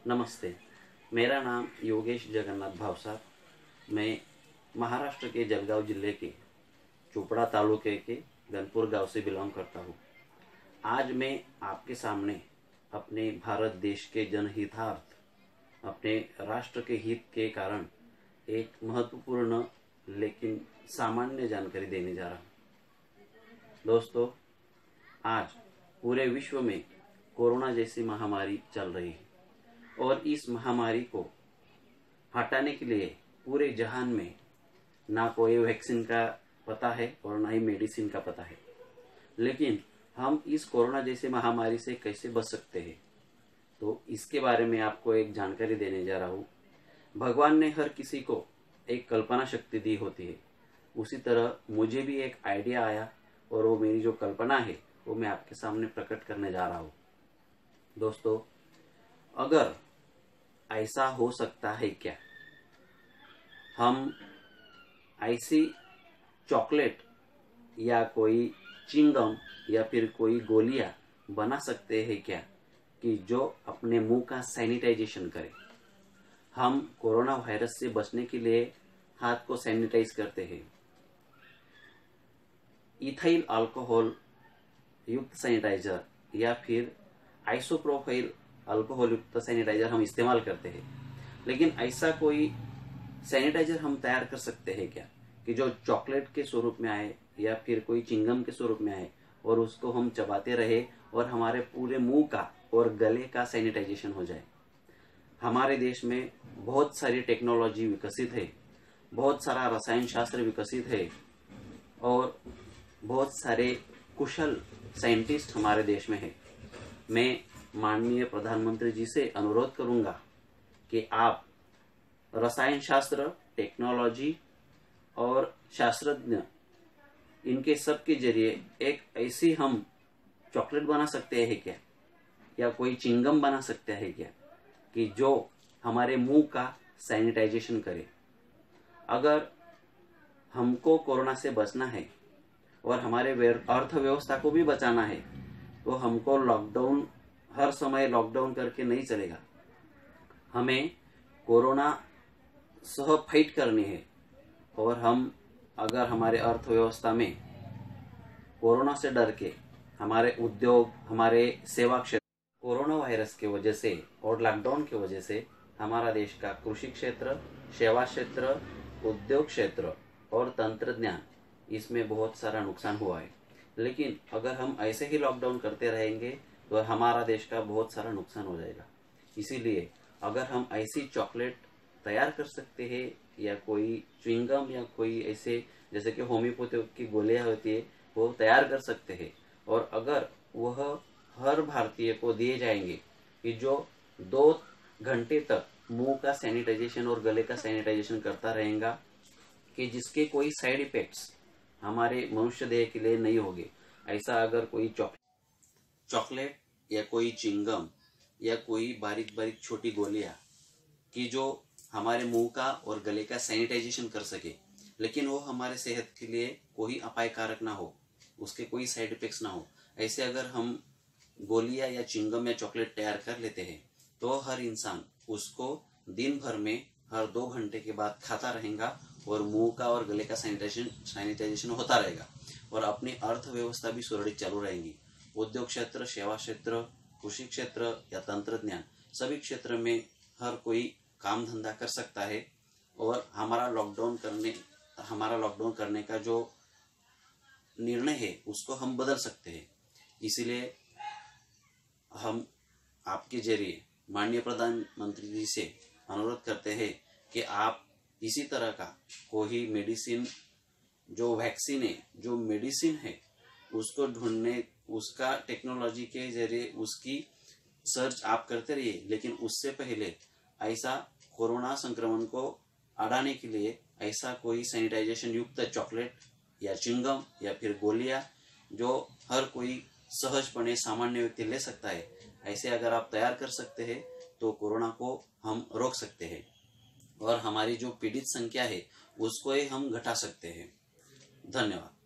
नमस्ते। मेरा नाम योगेश जगन्नाथ भावसार। मैं महाराष्ट्र के जलगांव जिले के चोपड़ा तालुके के गनपुर गांव से बिलोंग करता हूँ। आज मैं आपके सामने अपने भारत देश के जनहितार्थ, अपने राष्ट्र के हित के कारण एक महत्वपूर्ण लेकिन सामान्य जानकारी देने जा रहा हूँ। दोस्तों, आज पूरे विश्व में कोरोना जैसी महामारी चल रही है और इस महामारी को हटाने के लिए पूरे जहान में ना कोई वैक्सीन का पता है और ना ही मेडिसिन का पता है। लेकिन हम इस कोरोना जैसी महामारी से कैसे बच सकते हैं, तो इसके बारे में आपको एक जानकारी देने जा रहा हूँ। भगवान ने हर किसी को एक कल्पना शक्ति दी होती है, उसी तरह मुझे भी एक आइडिया आया और वो मेरी जो कल्पना है वो मैं आपके सामने प्रकट करने जा रहा हूँ। दोस्तों, अगर ऐसा हो सकता है क्या, हम ऐसी चॉकलेट या कोई चिंगम या फिर कोई गोलियां बना सकते हैं क्या कि जो अपने मुंह का सैनिटाइजेशन करे। हम कोरोना वायरस से बचने के लिए हाथ को सैनिटाइज करते हैं। इथाइल अल्कोहल युक्त सैनिटाइजर या फिर आइसोप्रोपाइल अल्कोहल युक्त सैनिटाइजर हम इस्तेमाल करते हैं। लेकिन ऐसा कोई सैनिटाइजर हम तैयार कर सकते हैं क्या कि जो चॉकलेट के स्वरूप में आए या फिर कोई चिंगम के स्वरूप में आए और उसको हम चबाते रहे और हमारे पूरे मुंह का और गले का सैनिटाइजेशन हो जाए। हमारे देश में बहुत सारी टेक्नोलॉजी विकसित है, बहुत सारा रसायन शास्त्र विकसित है और बहुत सारे कुशल साइंटिस्ट हमारे देश में है। मैं माननीय प्रधानमंत्री जी से अनुरोध करूंगा कि आप रसायन शास्त्र, टेक्नोलॉजी और शास्त्रज्ञ, इनके सब के जरिए एक ऐसी हम चॉकलेट बना सकते हैं क्या या कोई चिंगम बना सकते हैं क्या कि जो हमारे मुंह का सैनिटाइजेशन करे। अगर हमको कोरोना से बचना है और हमारे अर्थव्यवस्था को भी बचाना है तो हमको लॉकडाउन, हर समय लॉकडाउन करके नहीं चलेगा। हमें कोरोना सह फाइट करनी है और हम अगर हमारे अर्थव्यवस्था में कोरोना से डर के हमारे उद्योग, हमारे सेवा क्षेत्र, कोरोना वायरस के वजह से और लॉकडाउन के वजह से हमारा देश का कृषि क्षेत्र, सेवा क्षेत्र, उद्योग क्षेत्र और तंत्रज्ञान, इसमें बहुत सारा नुकसान हुआ है। लेकिन अगर हम ऐसे ही लॉकडाउन करते रहेंगे तो हमारा देश का बहुत सारा नुकसान हो जाएगा। इसीलिए अगर हम ऐसी चॉकलेट तैयार कर सकते हैं या कोई च्युइंगम या कोई ऐसे जैसे कि होम्योपैथी की गोलियां होती है वो तैयार कर सकते हैं और अगर वह हर भारतीय को दिए जाएंगे कि जो 2 घंटे तक मुंह का सैनिटाइजेशन और गले का सैनिटाइजेशन करता रहेगा कि जिसके कोई साइड इफेक्ट्स हमारे मनुष्य देह के लिए नहीं होंगे। ऐसा अगर कोई चॉकलेट या कोई चिंगम या कोई बारीक बारीक छोटी गोलियां कि जो हमारे मुंह का और गले का सैनिटाइजेशन कर सके, लेकिन वो हमारे सेहत के लिए कोई अपायकारक ना हो, उसके कोई साइड इफेक्ट्स ना हो, ऐसे अगर हम गोलियां या चिंगम या चॉकलेट तैयार कर लेते हैं तो हर इंसान उसको दिन भर में हर 2 घंटे के बाद खाता रहेगा और मुंह का और गले का सैनिटाइजेशन होता रहेगा और अपनी अर्थव्यवस्था भी सुरक्षित चालू रहेगी। उद्योग क्षेत्र, सेवा क्षेत्र, कृषि क्षेत्र या तंत्रज्ञान, सभी क्षेत्र में हर कोई काम धंधा कर सकता है और हमारा लॉकडाउन करने का जो निर्णय है उसको हम बदल सकते हैं। इसीलिए हम आपके जरिए माननीय प्रधानमंत्री जी से अनुरोध करते हैं कि आप इसी तरह का कोई मेडिसिन, जो वैक्सीन है, जो मेडिसिन है, उसको ढूंढने, उसका टेक्नोलॉजी के जरिए उसकी सर्च आप करते रहिए। लेकिन उससे पहले ऐसा कोरोना संक्रमण को अड़ाने के लिए ऐसा कोई सैनिटाइजेशन युक्त चॉकलेट या चिंगम या फिर गोलियां जो हर कोई सहजपणे सामान्य व्यक्ति ले सकता है, ऐसे अगर आप तैयार कर सकते हैं तो कोरोना को हम रोक सकते हैं और हमारी जो पीड़ित संख्या है उसको ही हम घटा सकते हैं। धन्यवाद।